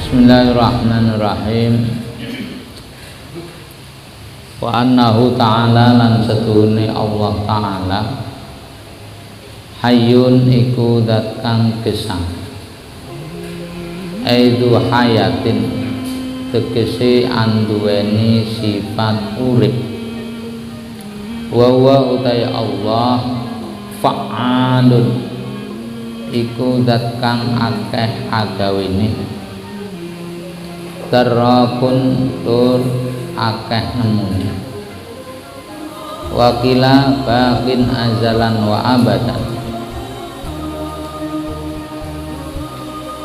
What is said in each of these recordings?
Bismillahirrahmanirrahim. Wa annahu ta'ala lan setuhune Allah ta'ala hayyun iku zat kang gesang aidu hayatin tegese anduweni sifat urip wa wa utai Allah fa'alun iku zat kang akeh agawene terakun tur akeh nemune wakila baqin azalan wa abadan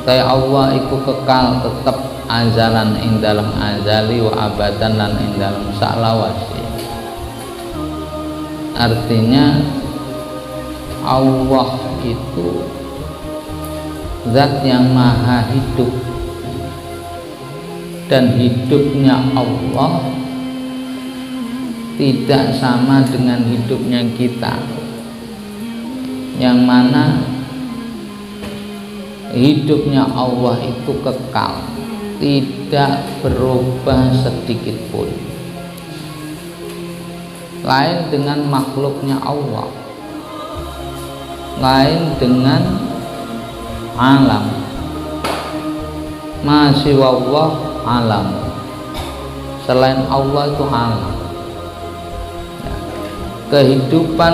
kaya Allah iku kekal tetep azalan ing dalam azali wa abadan lan ing dalam salawasi. Artinya Allah itu zat yang maha hidup, dan hidupnya Allah tidak sama dengan hidupnya kita, yang mana hidupnya Allah itu kekal, tidak berubah sedikit pun. Lain dengan makhluknya Allah, lain dengan alam. Masih wallah alam, selain Allah itu alam. Kehidupan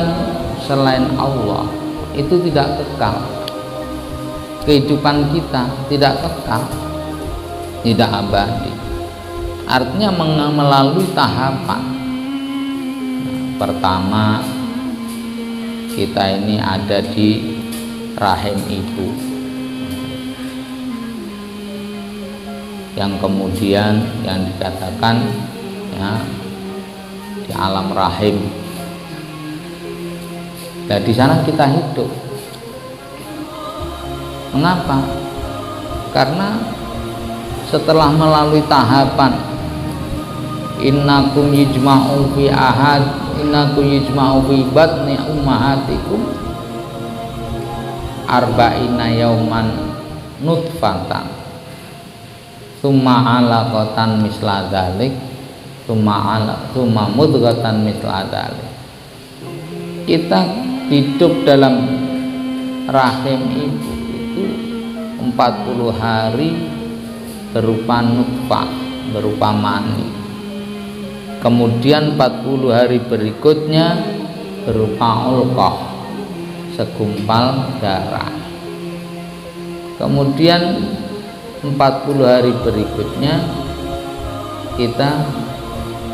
selain Allah itu tidak kekal. Kehidupan kita tidak kekal, tidak abadi. Artinya melalui tahapan. Pertama, kita ini ada di rahim ibu, yang kemudian yang dikatakan ya di alam rahim. Nah, di sana kita hidup. Mengapa? Karena setelah melalui tahapan innakum yujma'u fi ahad, innakum yujma'u fi batni ummahatikum arba'ina yauman nutfatan summa alaqatan misla dzalik summa mudghatan misla dzalik. Kita hidup dalam rahim ibu itu 40 hari berupa nutfah, berupa mani. Kemudian 40 hari berikutnya berupa ulqah, segumpal darah. Kemudian 40 hari berikutnya kita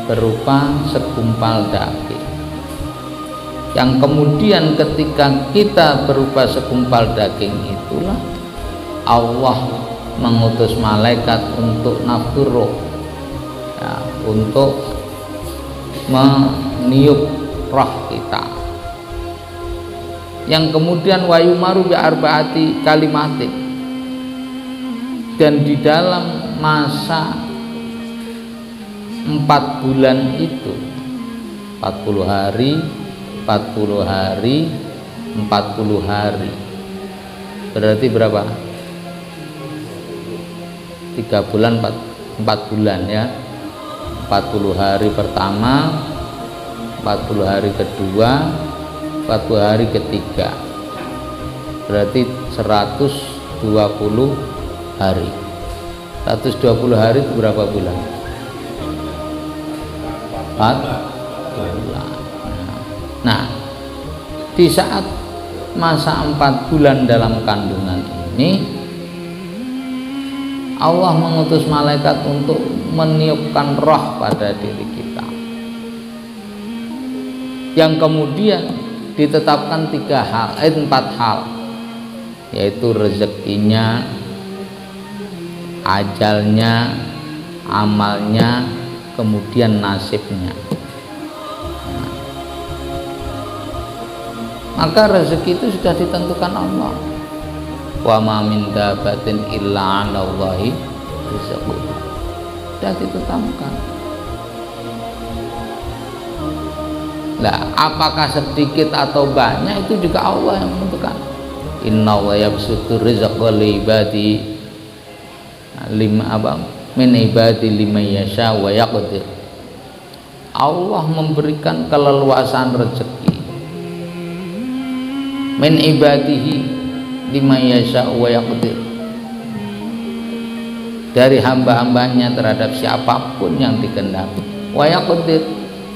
berupa segumpal daging, yang kemudian ketika kita berupa segumpal daging itulah Allah mengutus malaikat untuk nafkhur ruh, ya, untuk meniup roh kita, yang kemudian wayumaru bi arbaati kalimati. Dan di dalam masa 4 bulan itu 40 hari 40 hari 40 hari berarti berapa? 3 bulan 4 bulan ya. 40 hari pertama, 40 hari kedua, 40 hari ketiga, berarti 120 hari. 120 hari itu berapa bulan? 4 bulan. Nah, di saat masa 4 bulan dalam kandungan ini, Allah mengutus malaikat untuk meniupkan roh pada diri kita, yang kemudian ditetapkan 4 hal, yaitu rezekinya, ajalnya, amalnya, kemudian nasibnya. Maka rezeki itu sudah ditentukan Allah. Wa ma min dabatin illa 'alallahi rizquha. Sudah ditetapkan. Nah, apakah sedikit atau banyak itu juga Allah yang menentukan. Inna wa yabsutu rizqa li ibadi min ibadi liman yasha wa yaqdir. Allah memberikan keleluasan rezeki min ibadihi liman yasha wa yaqdir, dari hamba-hambanya terhadap siapapun yang dikehendaki, wa yaqdir,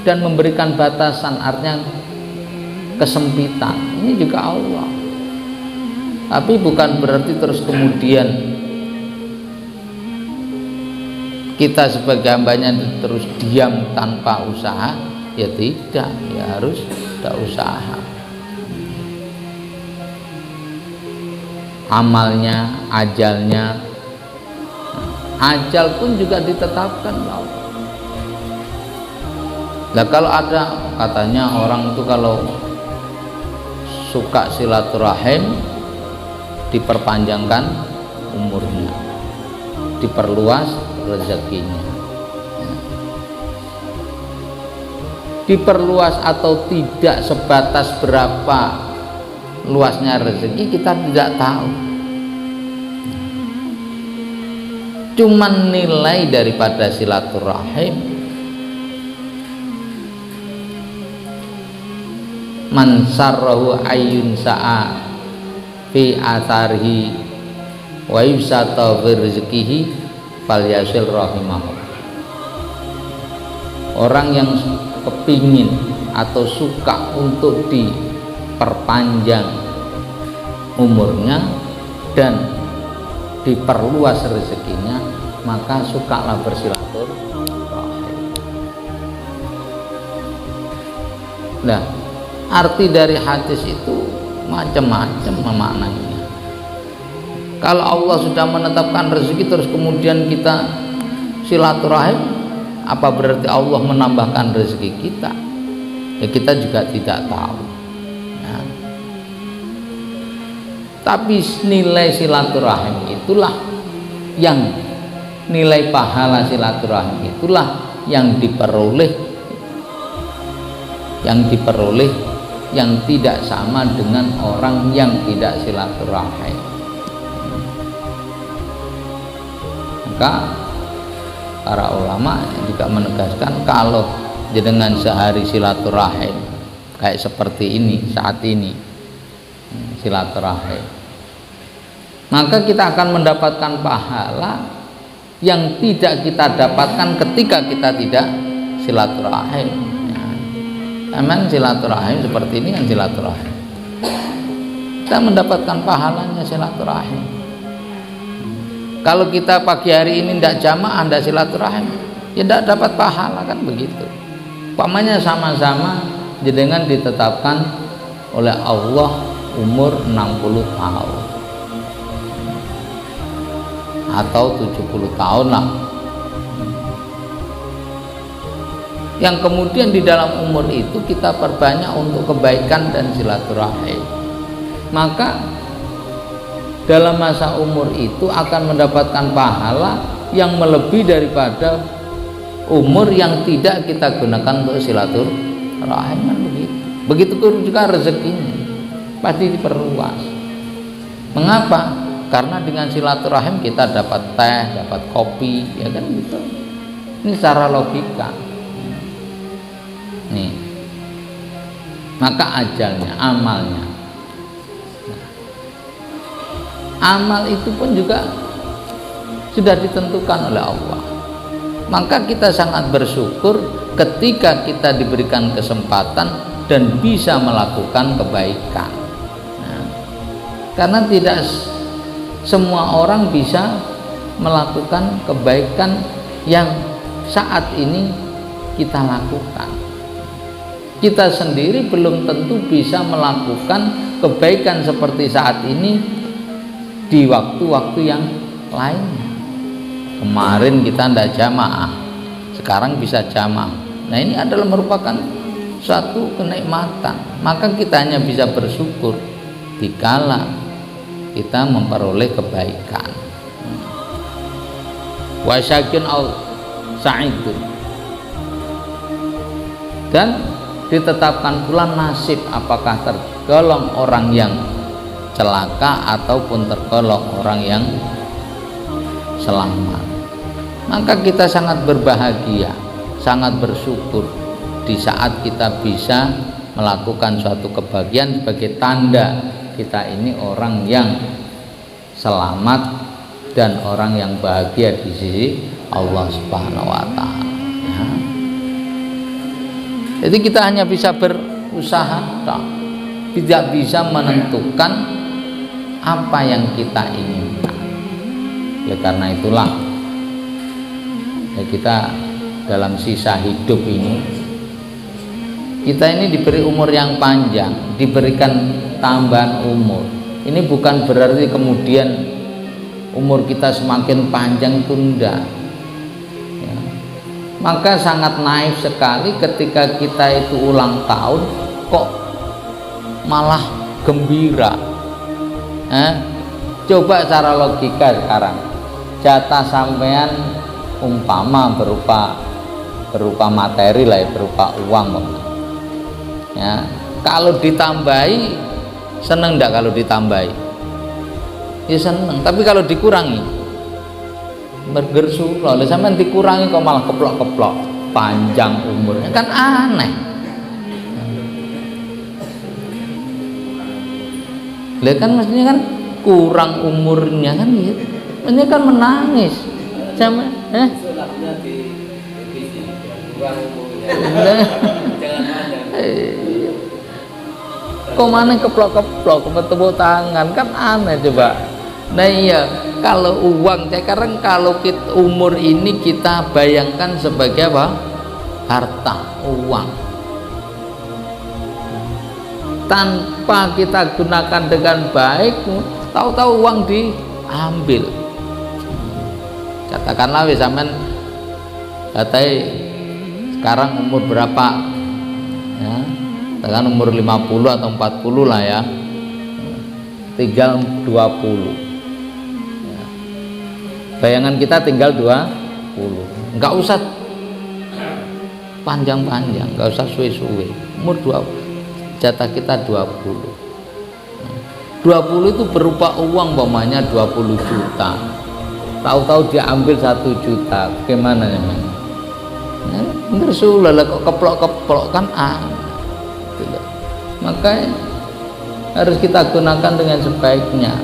dan memberikan batasan, artinya kesempitan. Ini juga Allah. Tapi bukan berarti terus kemudian kita sebagai hambanya terus diam tanpa usaha. Ya tidak, ya harus ada usaha. Amalnya, ajalnya, ajal pun juga ditetapkan Allah. Nah, kalau ada katanya orang itu kalau suka silaturahim diperpanjangkan umurnya, diperluas rezekinya. Diperluas atau tidak sebatas berapa luasnya rezeki kita tidak tahu. Cuman nilai daripada silaturahim, man sarrahu ayyun sa'a fi atharihi wa yusata fi rizqihi falyasil rahimahu. Orang yang kepingin atau suka untuk diperpanjang umurnya dan diperluas rezekinya, maka sukalah bersilaturahim. Nah, arti dari hadis itu macam-macam maknanya. Kalau Allah sudah menetapkan rezeki terus kemudian kita silaturahim, apa berarti Allah menambahkan rezeki kita? Ya kita juga tidak tahu ya. Tapi nilai silaturahim itulah yang, nilai pahala silaturahim itulah yang diperoleh yang tidak sama dengan orang yang tidak silaturahim. Maka para ulama juga menegaskan kalau dengan sehari silaturahim kayak seperti ini saat ini silaturahim, maka kita akan mendapatkan pahala yang tidak kita dapatkan ketika kita tidak silaturahim. Emang silaturahim seperti ini kan silaturahim, kita mendapatkan pahalanya silaturahim. Kalau kita pagi hari ini tidak jamaah, tidak silaturahim, ya tidak dapat pahala, kan begitu. Umpamanya sama-sama dengan ditetapkan oleh Allah umur 60 tahun atau 70 tahun lah, yang kemudian di dalam umur itu kita perbanyak untuk kebaikan dan silaturahim, maka dalam masa umur itu akan mendapatkan pahala yang melebihi daripada umur yang tidak kita gunakan untuk silaturahim. Begitu juga rezekinya pasti diperluas. Mengapa? Karena dengan silaturahim kita dapat teh, dapat kopi, ya kan gitu. Ini secara logika. Nih, maka ajalnya, amalnya. Amal itu pun juga sudah ditentukan oleh Allah. Maka kita sangat bersyukur ketika kita diberikan kesempatan dan bisa melakukan kebaikan. Nah, karena tidak semua orang bisa melakukan kebaikan yang saat ini kita lakukan. Kita sendiri belum tentu bisa melakukan kebaikan seperti saat ini di waktu-waktu yang lainnya. Kemarin kita tidak jamaah, sekarang bisa jamaah. Nah, ini adalah merupakan suatu kenikmatan. Maka kita hanya bisa bersyukur dikala kita memperoleh kebaikan. Wa syakin al sa'idun, dan ditetapkan pula nasib apakah tergolong orang yang celaka ataupun tergolong orang yang selamat. Maka kita sangat berbahagia, sangat bersyukur di saat kita bisa melakukan suatu kebahagiaan sebagai tanda kita ini orang yang selamat dan orang yang bahagia di sisi Allah Subhanahu wa taala. Ya. Jadi kita hanya bisa berusaha, tidak bisa menentukan apa yang kita inginkan. Ya karena itulah ya kita dalam sisa hidup ini, kita ini diberi umur yang panjang, diberikan tambahan umur. Ini bukan berarti kemudian umur kita semakin panjang, tunda ya. Maka sangat naif sekali ketika kita itu ulang tahun kok malah gembira. Coba secara logika sekarang, jatah sampean umpama berupa materi lah ya, berupa uang ya. Kalau ditambahi seneng enggak? Kalau ditambahi ya seneng, tapi kalau dikurangi bergersu loh. Sampean dikurangi kok malah keplok-keplok, panjang umurnya, kan aneh. Lah kan mestinya kan kurang umurnya kan gitu. Mestinya kan menangis. Sama kok mana keplok-keplok, tepuk tangan, kan aneh coba. Nah iya, kalau uang sekarang, kalau kita, umur ini kita bayangkan sebagai apa? Harta, uang. Tanpa kita gunakan dengan baik, tahu-tahu uang diambil. Katakanlah wis sampean katai sekarang umur berapa ya, katakan umur 50 atau 40 lah ya, tinggal 20 ya. Bayangan kita tinggal 20, enggak usah panjang-panjang, enggak usah suwe-suwe, umur 20, jatah kita 20 itu berupa uang, umpamanya 20 juta, tahu-tahu dia ambil 1 juta, bagaimana namanya? Bersulah kok keplok-keplok, kan maka harus kita gunakan dengan sebaiknya.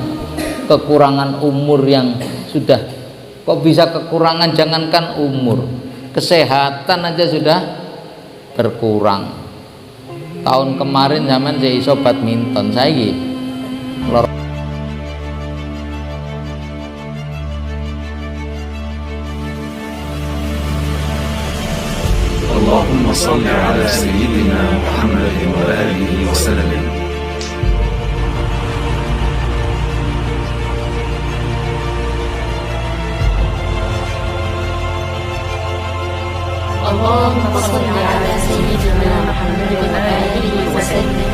Kekurangan umur yang sudah, kok bisa kekurangan, jangankan umur, kesehatan aja sudah berkurang. Tahun kemarin zaman saya iso badminton, saya lor. اللهم صل على سيدنا محمد وآله وسلم. اللهم صل على سيدنا محمد وآله وسلم.